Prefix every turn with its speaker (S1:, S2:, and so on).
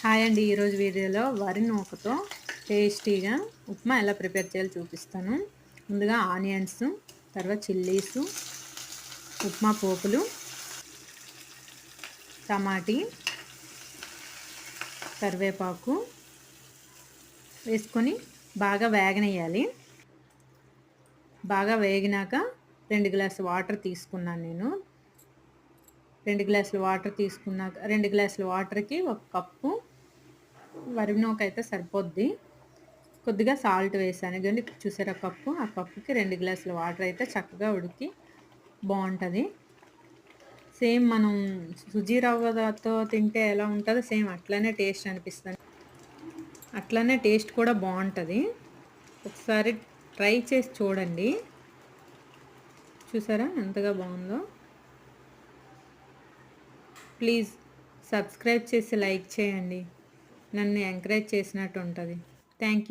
S1: Hi అండి. ఈరోజు వీడియోలో వరి నూకతో టేస్టీగా ఉప్మా ఎలా ప్రిపేర్ చేయాలో చూపిస్తాను. ముందుగా ఆనియన్స్, తర్వాత చిల్లీసు, ఉప్మా పోపులు, టమాటీ, కరివేపాకు వేసుకొని బాగా వేగనియ్యాలి. బాగా వేగినాక 2 గ్లాసుల వాటర్ తీసుకున్నాను నేను. 2 గ్లాసుల వాటర్ తీసుకున్నాక 2 గ్లాసుల వాటర్‌కి 1 కప్పు వరి నూక అయితే సరిపోద్ది. కొద్దిగా సాల్ట్ వేసాను. ఇదిగోండి చూసారా కప్పు, ఆ కప్పుకి 2 గ్లాసుల వాటర్ అయితే చక్కగా ఉడికి బావుంటది. సేమ్ మనం సుజీ రవ్వతో తింటే ఎలా ఉంటదో సేమ్ అట్లనే టేస్ట్ అనిపిస్తది. అట్లనే టేస్ట్ కూడా బావుంటది. ఒకసారి ట్రై చేసి చూడండి. చూసారా ఎంతగా బావుందో? ప్లీజ్ సబ్స్క్రైబ్ చేసి లైక్ చేయండి. నన్ను ఎంకరేజ్ చేసినట్టు ఉంటది. Thank you.